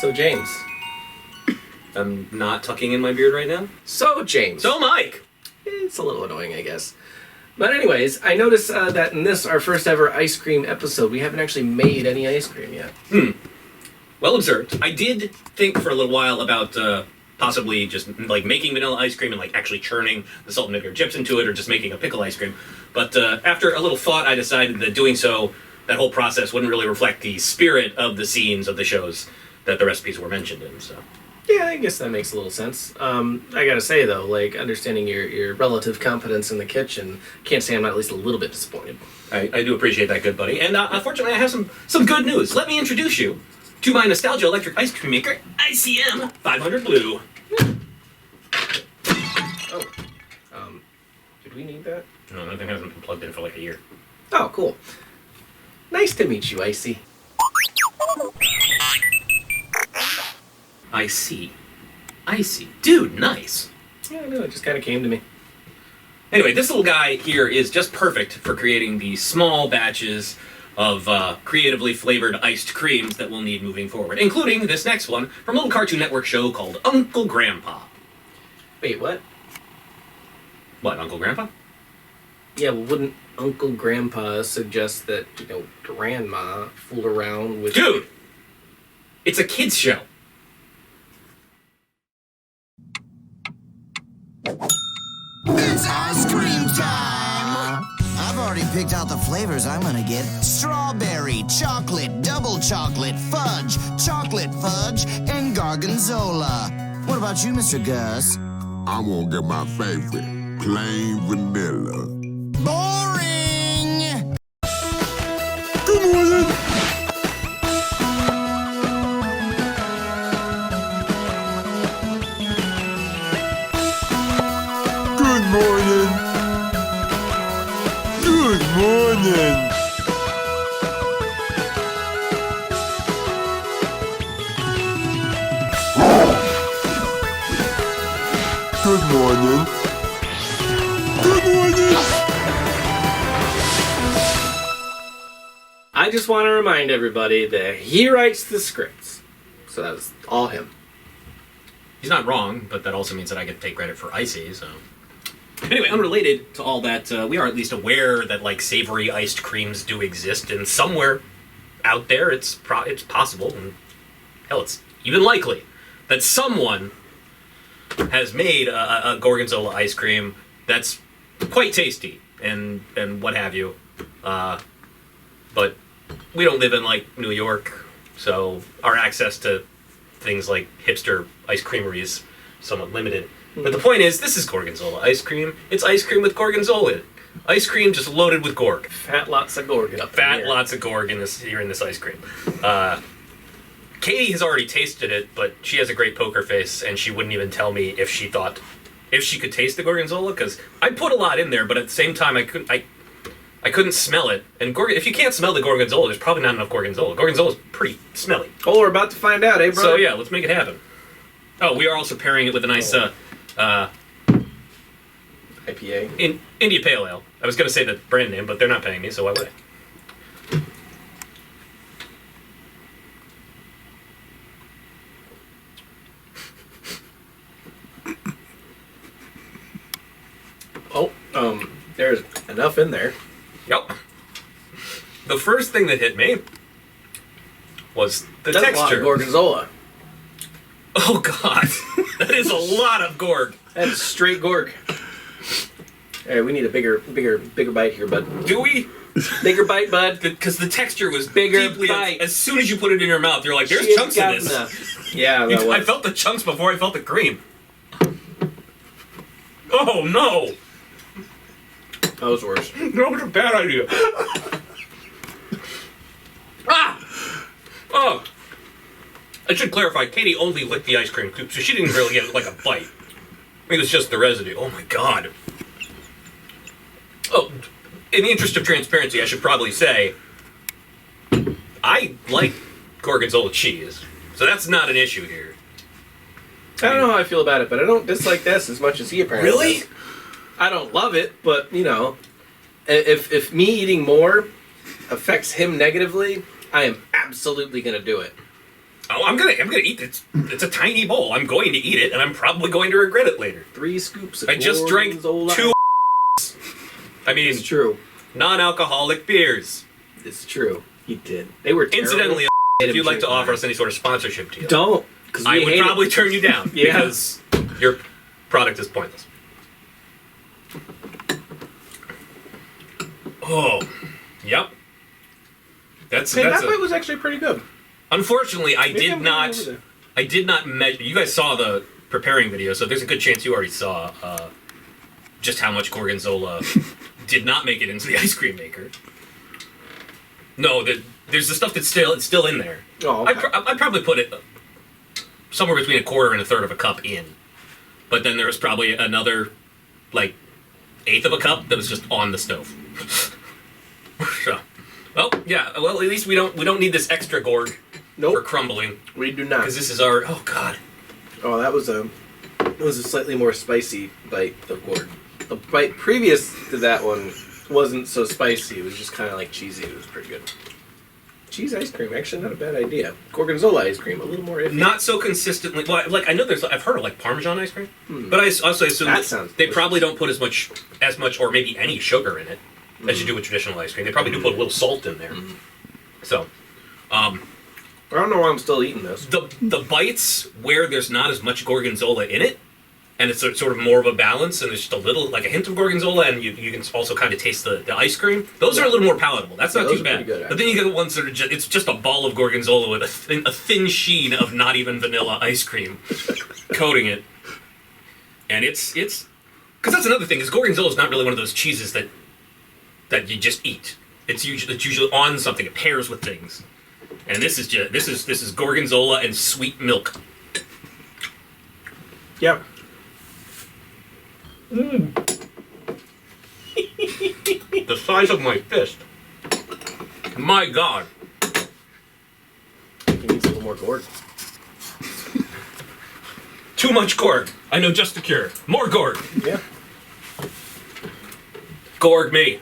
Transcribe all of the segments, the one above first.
So, James. I'm not tucking in my beard right now. So, James. So, Mike. It's a little annoying, I guess. But anyways, I noticed that in this, our first ever ice cream episode, we haven't actually made any ice cream yet. Well observed. I did think for a little while about possibly just like making vanilla ice cream and like actually churning the salt and vinegar chips into it, or just making a pickle ice cream. But after a little thought, I decided that doing so, that whole process wouldn't really reflect the spirit of the scenes of the shows that the recipes were mentioned in. So. Yeah, I guess that makes a little sense. I gotta say though, like understanding your relative competence in the kitchen, can't say I'm not at least a little bit disappointed. I do appreciate that, good buddy. And unfortunately, I have some good news. Let me introduce you to my Nostalgia Electric Ice Cream Maker, ICM 500 Blue. Oh, did we need that? No, that thing hasn't been plugged in for like a year. Oh, cool. Nice to meet you, Icy. I see. Dude, nice. Yeah, I know, it just kind of came to me. Anyway, this little guy here is just perfect for creating the small batches of creatively flavored iced creams that we'll need moving forward, including this next one from a little Cartoon Network show called Uncle Grandpa. Wait, what? What, Uncle Grandpa? Yeah, well, wouldn't Uncle Grandpa suggest that, Grandma fool around with... Dude! It's a kid's show. It's ice cream time! I've already picked out the flavors I'm gonna get. Strawberry, chocolate, double chocolate, fudge, and gorgonzola. What about you, Mr. Gus? I'm gonna get my favorite, plain vanilla. Boring! Good morning! Good morning! Good morning! Good morning! Good morning! I just want to remind everybody that he writes the scripts. So that was all him. He's not wrong, but that also means that I get to take credit for Icy, so... Anyway, unrelated to all that, we are at least aware that, like, savory iced creams do exist, and somewhere out there it's possible, and hell, it's even likely, that someone has made a Gorgonzola ice cream that's quite tasty, and what have you. But we don't live in, like, New York, so our access to things like hipster ice creamery is somewhat limited. But the point is, this is Gorgonzola ice cream. It's ice cream with Gorgonzola. Ice cream just loaded with Gorg. Fat lots of Gorgon. Lots of Gorg here in this ice cream. Katie has already tasted it, but she has a great poker face, and she wouldn't even tell me if she could taste the Gorgonzola, because I put a lot in there, but at the same time I couldn't smell it. And if you can't smell the Gorgonzola, there's probably not enough Gorgonzola. Gorgonzola's pretty smelly. Oh, we're about to find out, eh, bro? So yeah, let's make it happen. Oh, we are also pairing it with a nice IPA. in India Pale Ale. I was going to say the brand name, but they're not paying me, so why would Oh, there's enough in there. Yep. The first thing that hit me was the That's texture. a lot of Gorgonzola. Oh God, that is a lot of Gorg. That's straight Gorg. All right, we need a bigger bite here, bud. Do we? Bigger bite, bud. Because the texture was Bigger deeply. bite. As soon as you put it in your mouth, you're like, "There's She chunks in got this." enough. Yeah, that I was. felt the chunks before I felt the cream. Oh no! That was worse. That was a bad idea. Ah! Oh! I should clarify, Katie only licked the ice cream scoop, so she didn't really get like a bite. I think it's just the residue. Oh my God. Oh, in the interest of transparency, I should probably say, I like Gorgonzola cheese, so that's not an issue here. I don't know how I feel about it, but I don't dislike this as much as he apparently Really? does. I don't love it, but, if me eating more affects him negatively, I am absolutely going to do it. Oh, I'm gonna eat it. It's a tiny bowl. I'm going to eat it, and I'm probably going to regret it later. 3 scoops of I just drank Gorgonzola. 2. I mean, It's true. non-alcoholic beers. It's true. He did. They were terrible. Incidentally, Made if him you'd like to drink offer mine. us any sort of sponsorship deal, Don't. Because I would probably turn you down Yeah. because your product is pointless. Oh, yep. That's that a, bite was actually pretty good. unfortunately, I Maybe did I'm not. getting over there. I did not measure. You guys saw the preparing video, so there's a good chance you already saw just how much Gorgonzola did not make it into the ice cream maker. No, there's the stuff that's still in there. Oh, okay. I'd probably put it somewhere between a quarter and a third of a cup in, but then there was probably another like eighth of a cup that was just on the stove. So, well, yeah. Well, at least we don't need this extra Gorg Nope. for crumbling We do not. because this is our. Oh God. Oh, that was a slightly more spicy bite of Gorg. The bite previous to that one wasn't so spicy. It was just kind of like cheesy. It was pretty good. Cheese ice cream, actually not a bad idea. Gorgonzola ice cream, a little more iffy. Not so consistently. Well, like I know I've heard of like Parmesan ice cream, but I also assume That that sounds they delicious. probably don't put as much, or maybe any sugar in it as you do with traditional ice cream. They probably do put a little salt in there. So, I don't know why I'm still eating this. the bites where there's not as much Gorgonzola in it, and it's sort of more of a balance, and there's just a little, like a hint of Gorgonzola, and you can also kind of taste the ice cream. Those are a little more palatable. That's not those too are bad. pretty good, But then you get the ones that are just, it's just a ball of Gorgonzola with a thin sheen of not even vanilla ice cream coating it. And it's, because that's another thing, is Gorgonzola is not really one of those cheeses that you just eat. It's usually on something. It pairs with things. And this is Gorgonzola and sweet milk. Yep. The size of my fist. My God. He needs a little more Gorg. Too much Gorg. I know just the cure. More Gorg. Yeah. Gorg me.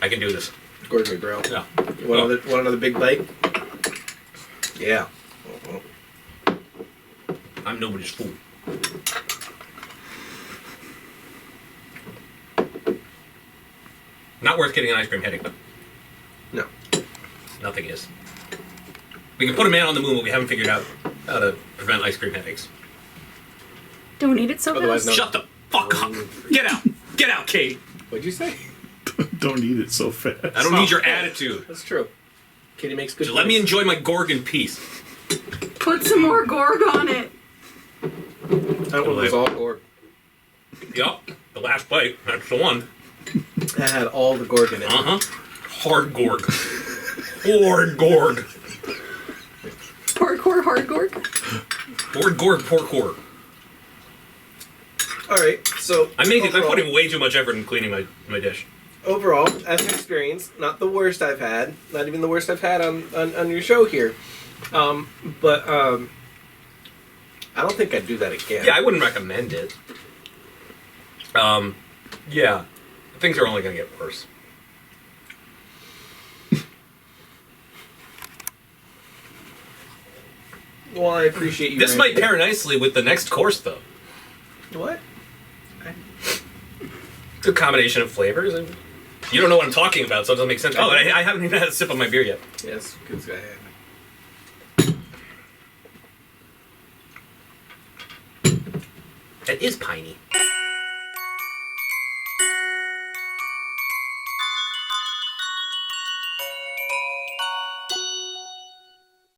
I can do this. Gorg me, bro. Yeah. You want another big bite? Yeah. I'm nobody's fool. Not worth getting an ice cream headache, though. No. Nothing is. We can put a man on the moon, but we haven't figured out how to prevent ice cream headaches. Don't eat it so Otherwise, fast. no. Shut the fuck up. Get out. Get out, Kate. What'd you say? Don't eat it so fast. I don't need your attitude. That's true. Kitty makes good. Just let me points. enjoy my Gorg in peace. Put some more Gorg on it. That one was all Gorg. Yup. The last bite. That's the one. That had all the Gorg in it. Uh-huh. Hard Gorg. Hard Gorg. Parkour hard Gorg. Hard Gorg, poor Gorg. All right. So I'm overall- putting way too much effort in cleaning my dish. Overall, as an experience, not the worst I've had. Not even the worst I've had on your show here. But I don't think I'd do that again. Yeah, I wouldn't recommend it. Yeah. Things are only going to get worse. Well, I appreciate you. This might ranking- pair nicely with the next course, though. What? It's a combination of flavors. And you don't know what I'm talking about, so it doesn't make sense. Oh, and I haven't even had a sip of my beer yet. Yes, good guy. That is piney.